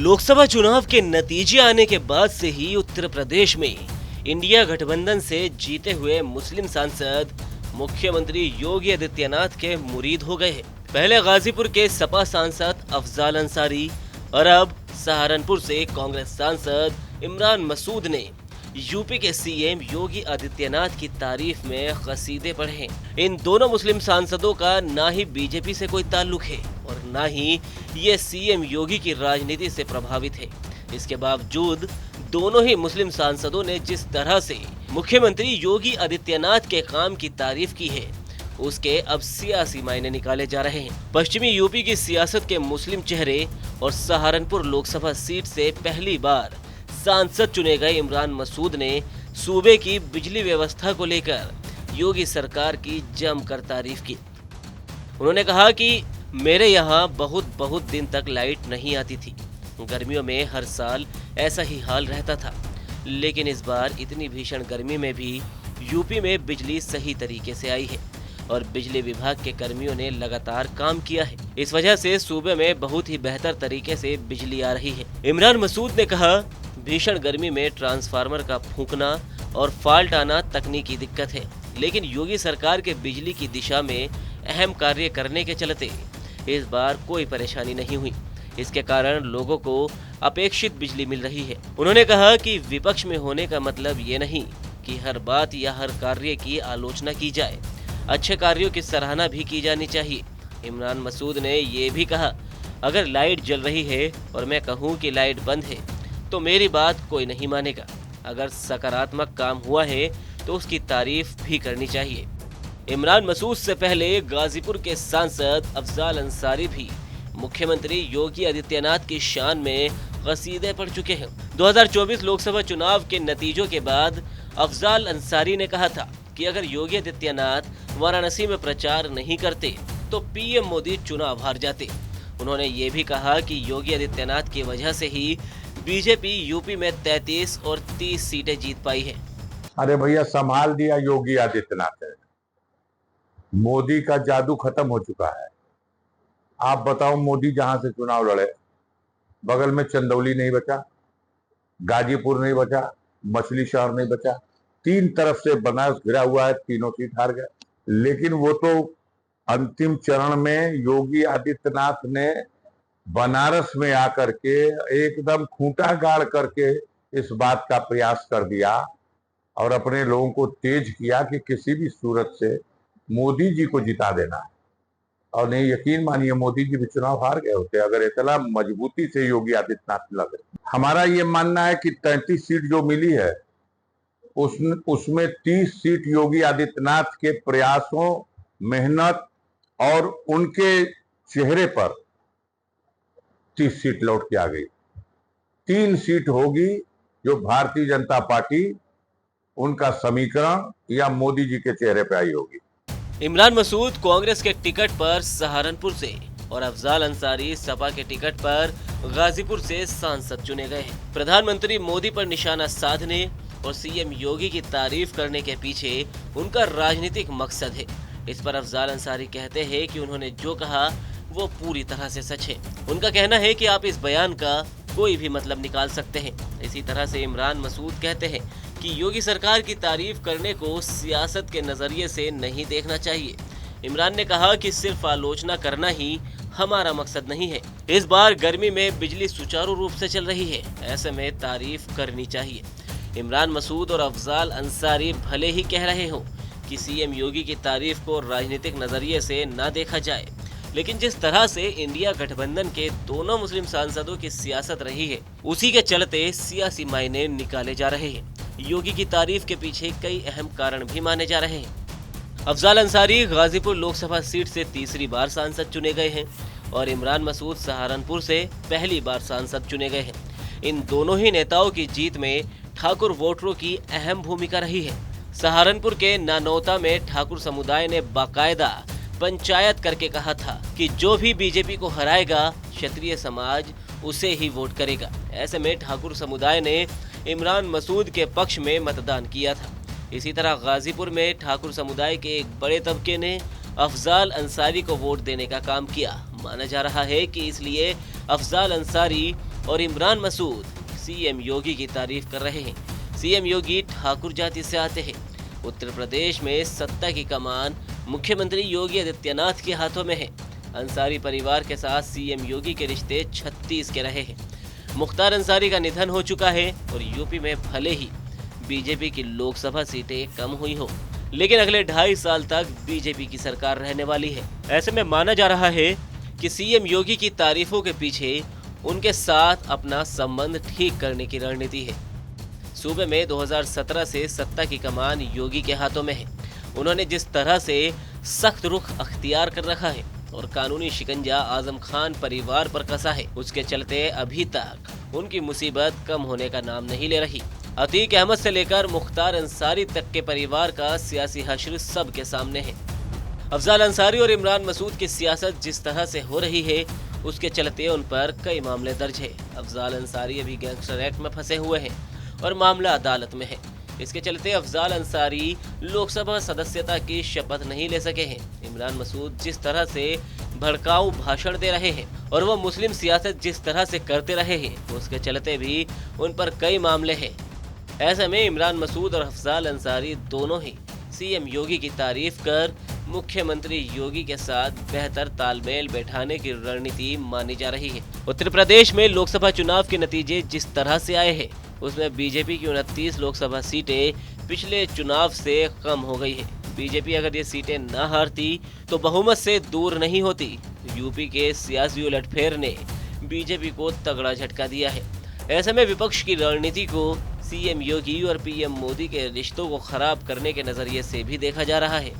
लोकसभा चुनाव के नतीजे आने के बाद से ही उत्तर प्रदेश में इंडिया गठबंधन से जीते हुए मुस्लिम सांसद मुख्यमंत्री योगी आदित्यनाथ के मुरीद हो गए हैं। पहले गाजीपुर के सपा सांसद अफजाल अंसारी और अब सहारनपुर से कांग्रेस सांसद इमरान मसूद ने यूपी के सीएम योगी आदित्यनाथ की तारीफ में कसीदे पढ़े हैं। इन दोनों मुस्लिम सांसदों का ना ही बीजेपी से कोई ताल्लुक है और ना ही ये सीएम योगी की राजनीति से प्रभावित है। इसके बावजूद दोनों ही मुस्लिम सांसदों ने जिस तरह से मुख्यमंत्री योगी आदित्यनाथ के काम की तारीफ की है, उसके अब सियासी मायने निकाले जा रहे हैं। पश्चिमी यूपी की सियासत के मुस्लिम चेहरे और सहारनपुर लोकसभा सीट से पहली बार सांसद चुने गए इमरान मसूद ने सूबे की बिजली व्यवस्था को लेकर योगी सरकार की जमकर तारीफ की। उन्होंने कहा कि मेरे यहाँ बहुत दिन तक लाइट नहीं आती थी। गर्मियों में हर साल ऐसा ही हाल रहता था, लेकिन इस बार इतनी भीषण गर्मी में भी यूपी में बिजली सही तरीके से आई है और बिजली विभाग के कर्मियों ने लगातार काम किया है। इस वजह से सूबे में बहुत ही बेहतर तरीके से बिजली आ रही है। इमरान मसूद ने कहा, भीषण गर्मी में ट्रांसफार्मर का फूंकना और फॉल्ट आना तकनीकी दिक्कत है, लेकिन योगी सरकार के बिजली की दिशा में अहम कार्य करने के चलते इस बार कोई परेशानी नहीं हुई। इसके कारण लोगों को अपेक्षित बिजली मिल रही है। उन्होंने कहा कि विपक्ष में होने का मतलब ये नहीं कि हर बात या हर कार्य की आलोचना की जाए, अच्छे कार्यों की सराहना भी की जानी चाहिए। इमरान मसूद ने ये भी कहा, अगर लाइट जल रही है और मैं कहूँ कि लाइट बंद है तो मेरी बात कोई नहीं मानेगा। अगर सकारात्मक काम हुआ है तो उसकी तारीफ भी करनी चाहिए। इमरान मसूद से पहले गाजीपुर के सांसद अफजाल अंसारी भी मुख्यमंत्री योगी आदित्यनाथ की शान में कसीदे पढ़ चुके हैं। 2024 लोकसभा चुनाव के नतीजों के बाद अफजाल अंसारी ने कहा था कि अगर योगी आदित्यनाथ वाराणसी में प्रचार नहीं करते तो पीएम मोदी चुनाव हार जाते। उन्होंने ये भी कहा कि योगी आदित्यनाथ की वजह से ही बीजेपी यूपी में 33 और 30 सीटें जीत पाई है। अरे भैया, संभाल दिया योगी आदित्यनाथ है। मोदी का जादू खत्म हो चुका है। आप बताओ, मोदी जहां से चुनाव लड़े, बगल में चंदौली नहीं बचा, गाजीपुर नहीं बचा, मछली शहर नहीं बचा, तीन तरफ से बनारस घिरा हुआ है, तीनों सीट हार गए। लेकिन वो तो अंतिम चरण में योगी आदित्यनाथ ने बनारस में आकर के एकदम खूंटा गाड़ करके इस बात का प्रयास कर दिया और अपने लोगों को तेज किया कि किसी भी सूरत से मोदी जी को जिता देना है। और नहीं, यकीन मानिए, मोदी जी भी चुनाव हार गए होते अगर इतना मजबूती से योगी आदित्यनाथ लगे। हमारा ये मानना है कि 33 सीट जो मिली है उसमें 30 सीट योगी आदित्यनाथ के प्रयासों, मेहनत और उनके चेहरे पर 30 सीट लौट के आ गई। 3 सीट होगी जो भारतीय जनता पार्टी, उनका समीकरण या मोदी जी के चेहरे पे आई होगी। इमरान मसूद कांग्रेस के टिकट पर सहारनपुर से और अफजाल अंसारी सपा के टिकट पर गाजीपुर से सांसद चुने गए हैं। प्रधानमंत्री मोदी पर निशाना साधने और सीएम योगी की तारीफ करने के पीछे उनका राजनीतिक मकसद है। इस पर अफजाल अंसारी कहते हैं कि उन्होंने जो कहा वो पूरी तरह से सच है। उनका कहना है कि आप इस बयान का कोई भी मतलब निकाल सकते हैं। इसी तरह से इमरान मसूद कहते हैं कि योगी सरकार की तारीफ करने को सियासत के नजरिए से नहीं देखना चाहिए। इमरान ने कहा कि सिर्फ आलोचना करना ही हमारा मकसद नहीं है। इस बार गर्मी में बिजली सुचारू रूप से चल रही है, ऐसे में तारीफ करनी चाहिए। इमरान मसूद और अफजाल अंसारी भले ही कह रहे हो कि सीएम योगी की तारीफ को राजनीतिक नजरिए से न देखा जाए, लेकिन जिस तरह से इंडिया गठबंधन के दोनों मुस्लिम सांसदों की सियासत रही है, उसी के चलते सियासी मायने निकाले जा रहे हैं। योगी की तारीफ के पीछे कई अहम कारण भी माने जा रहे हैं। अफजाल अंसारी गाजीपुर लोकसभा सीट से तीसरी बार सांसद चुने गए हैं और इमरान मसूद सहारनपुर से पहली बार सांसद चुने गए हैं। इन दोनों ही नेताओं की जीत में ठाकुर वोटरों की अहम भूमिका रही है। सहारनपुर के नानौता में ठाकुर समुदाय ने बाकायदा पंचायत करके कहा था कि जो भी बीजेपी को हराएगा, क्षत्रिय समाज उसे ही वोट करेगा। ऐसे में ठाकुर समुदाय ने इमरान मसूद के पक्ष में मतदान किया था। इसी तरह गाजीपुर में ठाकुर समुदाय के एक बड़े तबके ने अफजाल अंसारी को वोट देने का काम किया। माना जा रहा है कि इसलिए अफजाल अंसारी और इमरान मसूद सीएम योगी की तारीफ कर रहे हैं। सीएम योगी ठाकुर जाति से आते हैं। उत्तर प्रदेश में सत्ता की कमान मुख्यमंत्री योगी आदित्यनाथ के हाथों में है। अंसारी परिवार के साथ सीएम योगी के रिश्ते 36 के रहे हैं। मुख्तार अंसारी का निधन हो चुका है और यूपी में भले ही बीजेपी की लोकसभा सीटें कम हुई हो, लेकिन अगले 2.5 साल तक बीजेपी की सरकार रहने वाली है। ऐसे में माना जा रहा है कि सीएम योगी की तारीफों के पीछे उनके साथ अपना संबंध ठीक करने की रणनीति है। सूबे में 2017 से सत्ता की कमान योगी के हाथों में है। उन्होंने जिस तरह से सख्त रुख अख्तियार कर रखा है और कानूनी शिकंजा आजम खान परिवार पर कसा है, उसके चलते अभी तक उनकी मुसीबत कम होने का नाम नहीं ले रही। अतीक अहमद से लेकर मुख्तार अंसारी तक के परिवार का सियासी हश्र सबके सामने है। अफजाल अंसारी और इमरान मसूद की सियासत जिस तरह से हो रही है, उसके चलते उन पर कई मामले दर्ज है। अफजाल अंसारी अभी गैंगस्टर एक्ट में फंसे हुए हैं और मामला अदालत में है। इसके चलते अफजाल अंसारी लोकसभा सदस्यता की शपथ नहीं ले सके हैं। इमरान मसूद जिस तरह से भड़काऊ भाषण दे रहे हैं और वो मुस्लिम सियासत जिस तरह से करते रहे हैं, उसके चलते भी उन पर कई मामले हैं। ऐसे में इमरान मसूद और अफजाल अंसारी दोनों ही सीएम योगी की तारीफ कर मुख्यमंत्री योगी के साथ बेहतर तालमेल बैठाने की रणनीति मानी जा रही है। उत्तर प्रदेश में लोकसभा चुनाव के नतीजे जिस तरह से आए हैं, उसमें बीजेपी की 29 लोकसभा सीटें पिछले चुनाव से कम हो गई है। बीजेपी अगर ये सीटें न हारती तो बहुमत से दूर नहीं होती। यूपी के सियासी उलटफेर ने बीजेपी को तगड़ा झटका दिया है। ऐसे में विपक्ष की रणनीति को सीएम योगी और पीएम मोदी के रिश्तों को खराब करने के नजरिए से भी देखा जा रहा है।